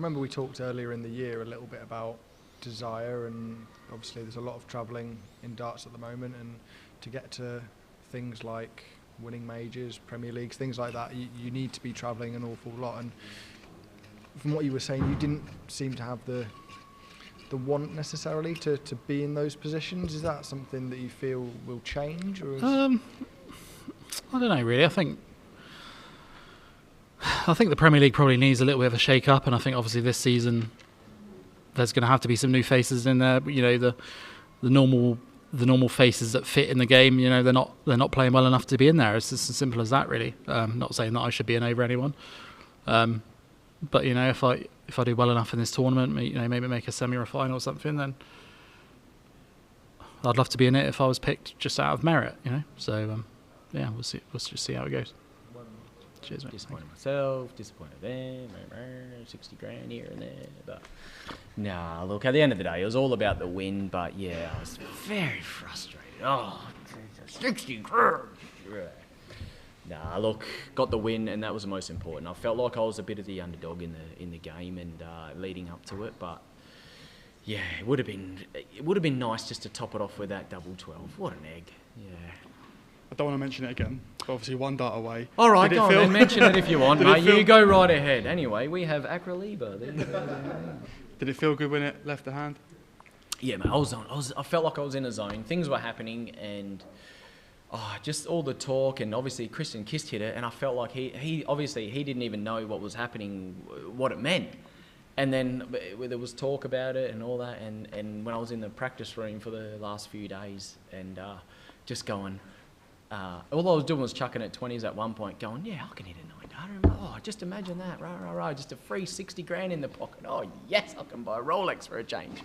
remember we talked earlier in the year a little bit about desire, and obviously there's a lot of travelling in darts at the moment, and to get to things like winning majors, Premier Leagues, things like that, you need to be travelling an awful lot. And from what you were saying, you didn't seem to have the want necessarily to be in those positions. Is that something that you feel will change? Or I don't know really. I think the Premier League probably needs a little bit of a shake up, and I think obviously this season there's going to have to be some new faces in there. You know, the normal faces that fit in the game. You know, they're not playing well enough to be in there. It's just as simple as that, really. Not saying that I should be in over anyone, but you know, if I do well enough in this tournament, you know, maybe make a semi or a final or something, then I'd love to be in it if I was picked just out of merit. You know, so yeah, we'll see. We'll just see how it goes. Cheers, mate. Disappointed myself, disappointed them, 60 grand here and there. But nah, look, at the end of the day, it was all about the win. But yeah, I was very frustrated. Oh, 60 grand. Nah, look, got the win, and that was the most important. I felt like I was a bit of the underdog in the game and leading up to it. But yeah, it would have been nice just to top it off with that double 12. What an egg. Yeah. I don't want to mention it again, but obviously one dart away. All right, go on then, mention it if you want, mate. You go right ahead. Anyway, we have Acroliba. Did it feel good when it left the hand? Yeah, mate, I felt like I was in a zone. Things were happening, and just all the talk, and obviously Christian Kist hit it, and I felt like he obviously didn't even know what was happening, what it meant. And then there was talk about it and all that, and when I was in the practice room for the last few days, and just going... all I was doing was chucking at 20s at one point, going, yeah, I can hit a 9-darter. Oh, just imagine that, just a free 60 grand in the pocket. Oh, yes, I can buy a Rolex for a change.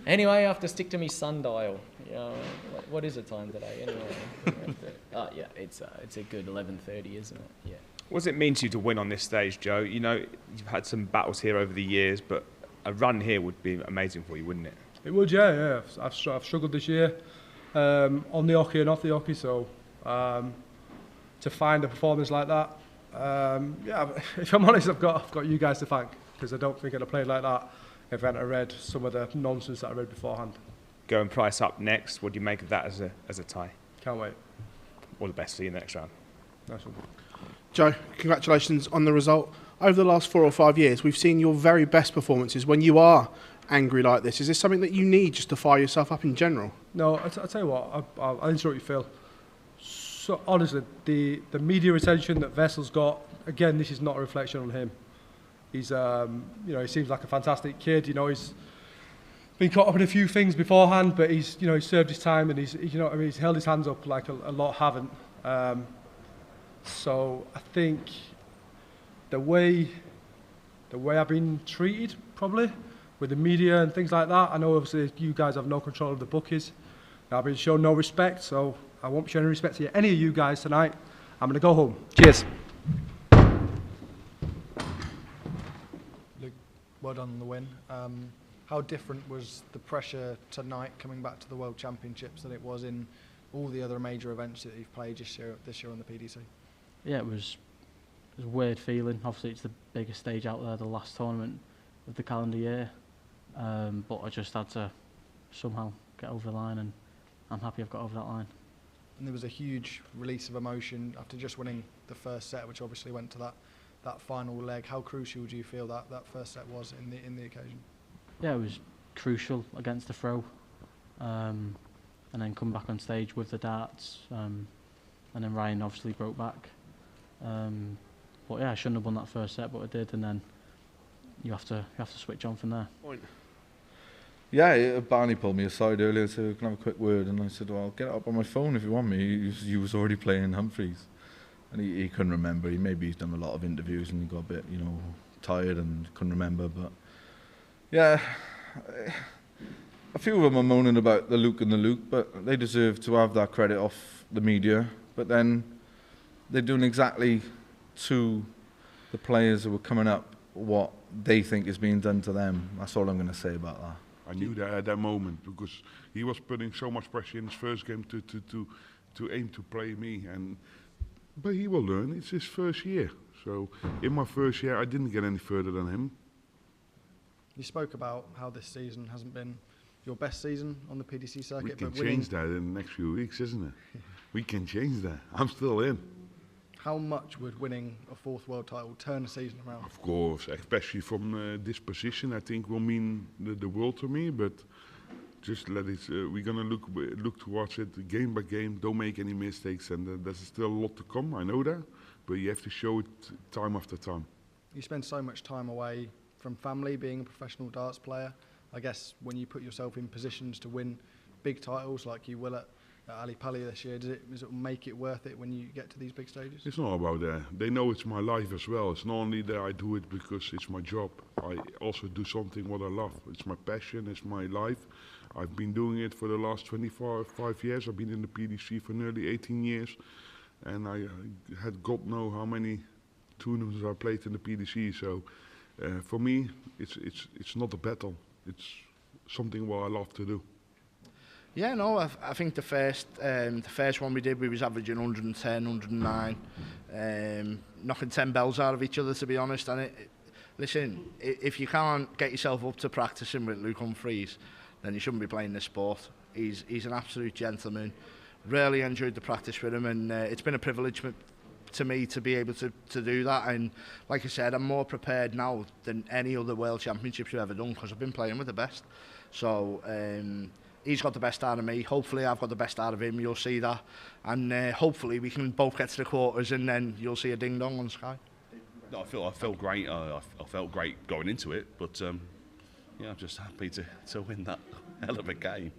Anyway, I have to stick to my sundial. You know, what is the time today? Anyway, yeah, it's a good 11:30, isn't it? Yeah. What does it mean to you to win on this stage, Joe? You know, you've had some battles here over the years, but a run here would be amazing for you, wouldn't it? It would, yeah. I've struggled this year on the hockey and off the hockey, so to find a performance like that, yeah, if I'm honest, I've got you guys to thank, because I don't think I'd have played like that if I hadn't read some of the nonsense that I read beforehand. Gerwen Price up next. What do you make of that as a tie? Can't wait. All the best. See you in the next round. Nice one. Joe, congratulations on the result. Over the last 4 or 5 years, we've seen your very best performances when you are angry like this. Is this something that you need just to fire yourself up in general? No, I'll tell you what, I'll interrupt you, Phil. So honestly, the media attention that Vessel's got, again, this is not a reflection on him. He's, he seems like a fantastic kid. You know, he's been caught up in a few things beforehand, but he's served his time, and he's held his hands up like a lot haven't. So I think the way I've been treated, probably with the media and things like that. I know obviously you guys have no control of the bookies. I've been shown no respect, so I won't be showing any respect to any of you guys tonight. I'm going to go home. Cheers. Luke, well done on the win. How different was the pressure tonight coming back to the World Championships than it was in all the other major events that you've played this year on the PDC? Yeah, it was a weird feeling. Obviously, it's the biggest stage out there, the last tournament of the calendar year. But I just had to somehow get over the line, and I'm happy I've got over that line. And there was a huge release of emotion after just winning the first set, which obviously went to that final leg. How crucial do you feel that first set was in the occasion? Yeah, it was crucial against the throw, and then come back on stage with the darts, and then Ryan obviously broke back. But yeah, I shouldn't have won that first set, but I did, and then you have to switch on from there. Yeah, Barney pulled me aside earlier and said, "Can I have a quick word?" And I said, "Well, get it up on my phone if you want me." He was already playing Humphries, and he couldn't remember. He's done a lot of interviews and he got a bit, tired and couldn't remember. But yeah, a few of them are moaning about the Luke and the Luke, but they deserve to have that credit off the media. But then they're doing exactly to the players who are coming up what they think is being done to them. That's all I'm going to say about that. I knew that at that moment, because he was putting so much pressure in his first game to aim to play me, but he will learn. It's his first year. So in my first year, I didn't get any further than him. You spoke about how this season hasn't been your best season on the PDC circuit. We can but winning, change that in the next few weeks, isn't it? We can change that. I'm still in. how much would winning a 4th world title turn a season around? Of course, especially from this position, I think will mean the world to me. But just let it. We're gonna look towards it game by game. Don't make any mistakes, and there's still a lot to come. I know that, but you have to show it time after time. You spend so much time away from family, being a professional darts player. I guess when you put yourself in positions to win big titles like you will at Ali Pali this year, does it make it worth it when you get to these big stages? It's not about that. They know it's my life as well. It's not only that I do it because it's my job. I also do something what I love. It's my passion. It's my life. I've been doing it for the last 25 years. I've been in the PDC for nearly 18 years, and I had God know how many tournaments I played in the PDC. So for me, it's not a battle. It's something what I love to do. Yeah, no, I think the first one we did, we was averaging 110, 109, knocking 10 bells out of each other, to be honest. And listen, if you can't get yourself up to practicing with Luke Humphries, then you shouldn't be playing this sport. He's an absolute gentleman. Really enjoyed the practice with him, and it's been a privilege to me to be able to do that. And like I said, I'm more prepared now than any other World Championships we've ever done, because I've been playing with the best. So he's got the best out of me. Hopefully I've got the best out of him. You'll see that. And hopefully we can both get to the quarters, and then you'll see a ding-dong on Sky. No, I felt great. I felt great going into it, but yeah, I'm just happy to win that hell of a game.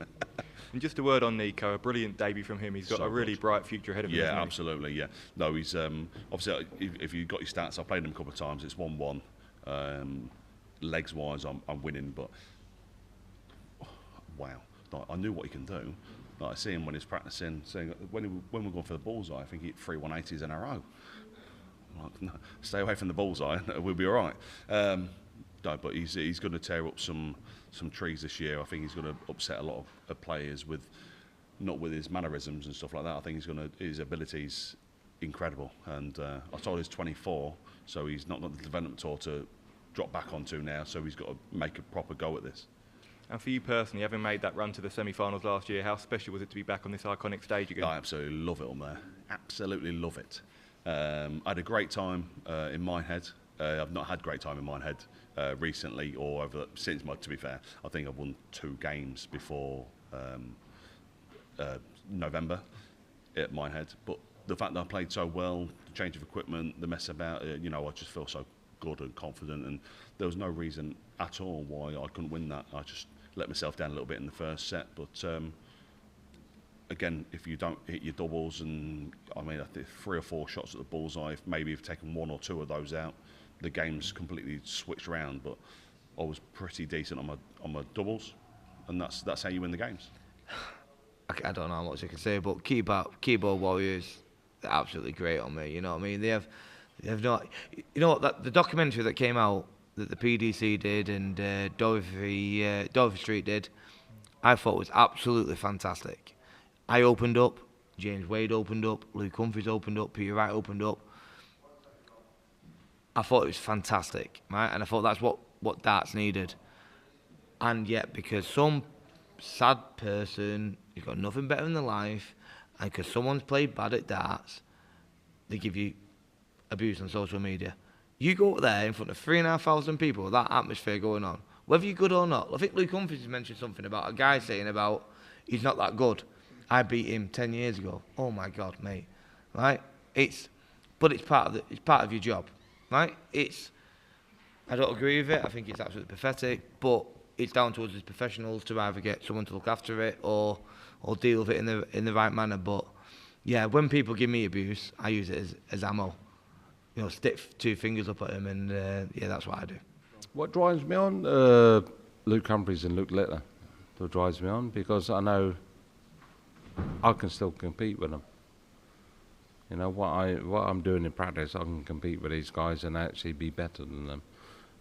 And just a word on Nico, a brilliant debut from him. He's got a really bright future ahead of him. Yeah, absolutely. Yeah, no, he's obviously if you've got your stats, I've played him a couple of times. It's 1-1. Legs wise, I'm winning, but wow, like, I knew what he can do. Like, I see him when he's practicing. Saying when we're going for the bullseye, I think he hit 3 180s in a row. Like, no, stay away from the bullseye, we'll be all right. No, but he's going to tear up some trees this year. I think he's going to upset a lot of players not with his mannerisms and stuff like that. I think his ability's incredible. And I told he's 24, so he's not got the development tour to drop back onto now. So he's got to make a proper go at this. And for you personally, having made that run to the semi-finals last year, how special was it to be back on this iconic stage again? I absolutely love it on there. Absolutely love it. I had a great time in Minehead. I've not had a great time in Minehead recently or since. To be fair, I think I've won 2 games before November at Minehead. But the fact that I played so well, the change of equipment, the mess about, I just feel so good and confident. And there was no reason at all why I couldn't win that. I just let myself down a little bit in the first set. But again, if you don't hit your doubles, and I mean, I think 3 or 4 shots at the bullseye, maybe you've taken 1 or 2 of those out, the game's completely switched around. But I was pretty decent on my doubles, and that's how you win the games. I don't know how much I can say, but keyboard warriors, they're absolutely great on me. You know what I mean? They have not. You know what? The documentary that came out that the PDC did and Dorothy Street did, I thought was absolutely fantastic. I opened up, James Wade opened up, Luke Humphries opened up, Peter Wright opened up. I thought it was fantastic, right? And I thought that's what darts needed. And yet, because some sad person, you've got nothing better in their life, and because someone's played bad at darts, they give you abuse on social media. You go up there in front of 3,500 people with that atmosphere going on, whether you're good or not. I think Luke Humphries mentioned something about a guy saying about he's not that good. I beat him 10 years ago. Oh my God, mate. Right? But it's part of your job. Right? I don't agree with it. I think it's absolutely pathetic. But it's down to us as professionals to either get someone to look after it or deal with it in the right manner. But yeah, when people give me abuse, I use it as ammo. You know, stick 2 fingers up at him, and yeah, that's what I do. What drives me on? Luke Humphries and Luke Littler. That drives me on because I know I can still compete with them. You know, what I'm doing in practice, I can compete with these guys and actually be better than them.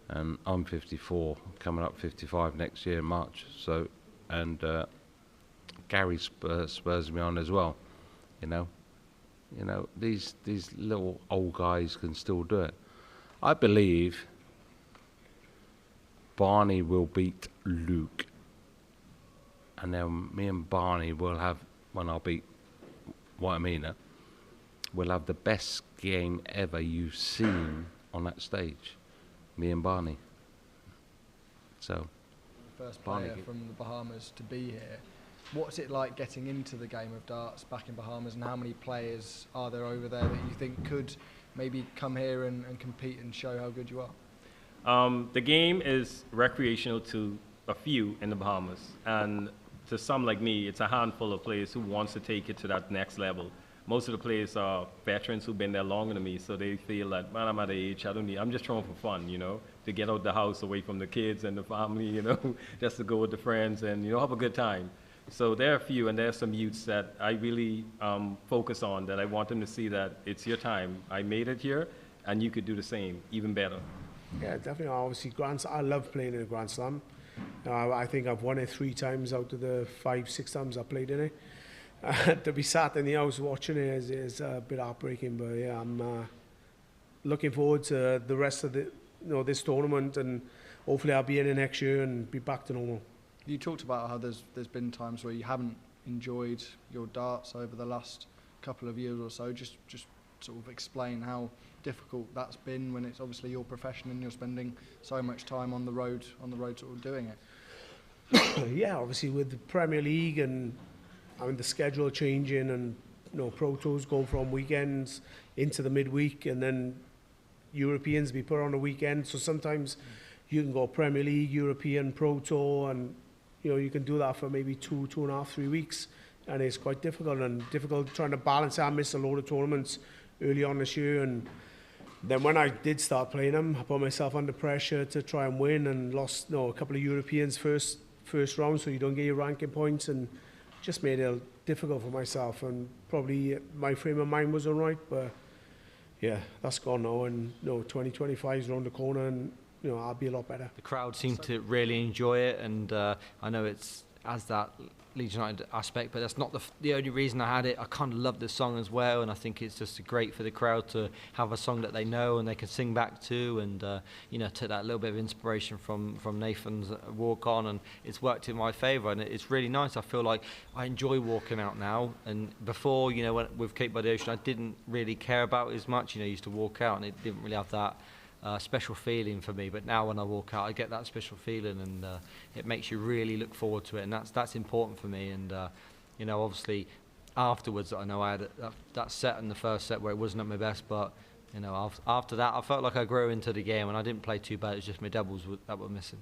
And I'm 54, coming up 55 next year in March. So, and Gary spurs me on as well. You know, these little old guys can still do it. I believe Barney will beat Luke, and then me and Barney will have, when I beat Whitemina, we'll have the best game ever you've seen on that stage. Me and Barney. So, First Barney player from the Bahamas to be here. What's it like getting into the game of darts back in Bahamas, and how many players are there over there that you think could maybe come here and compete and show how good you are? The game is recreational to a few in the Bahamas, and to some like me, it's a handful of players who wants to take it to that next level. Most of the players are veterans who've been there longer than me, so they feel that, man, I'm at the age, I'm just throwing for fun, to get out the house away from the kids and the family, just to go with the friends and, have a good time. So there are a few, and there are some youths that I really focus on, that I want them to see that it's your time. I made it here, and you could do the same, even better. Yeah, definitely. Obviously, I love playing in a Grand Slam. I think I've won it 3 times out of the 5-6 times I played in it. To be sat in the house watching it is a bit heartbreaking, but yeah, I'm looking forward to the rest of this tournament, and hopefully I'll be in it next year and be back to normal. You talked about how there's been times where you haven't enjoyed your darts over the last couple of years or so. Just sort of explain how difficult that's been when it's obviously your profession and you're spending so much time on the road sort of doing it. Yeah, obviously with the Premier League and the schedule changing, and Pro Tours going from weekends into the midweek, and then Europeans be put on a weekend. So sometimes you can go Premier League, European, Pro Tour, and you can do that for maybe 2.5, 3 weeks, and it's quite difficult trying to balance. I missed a load of tournaments early on this year, and then when I did start playing them, I put myself under pressure to try and win, and lost a couple of Europeans first round, so you don't get your ranking points, and just made it difficult for myself, and probably my frame of mind was all right, but yeah, that's gone now, and 2025 is around the corner, and I'll be a lot better. The crowd seemed to really enjoy it, and I know it's as that Leeds United aspect, but that's not the only reason I had it. I kind of love the song as well, and I think it's just great for the crowd to have a song that they know and they can sing back to, and take that little bit of inspiration from Nathan's walk on, and it's worked in my favour, and it's really nice. I feel like I enjoy walking out now, and before, with Cape by the Ocean, I didn't really care about it as much. I used to walk out and it didn't really have that special feeling for me, but now when I walk out I get that special feeling, and it makes you really look forward to it, and that's important for me. And obviously afterwards, I know I had that set in the first set where it wasn't at my best, but after that I felt like I grew into the game, and I didn't play too bad. It was just my doubles that were missing.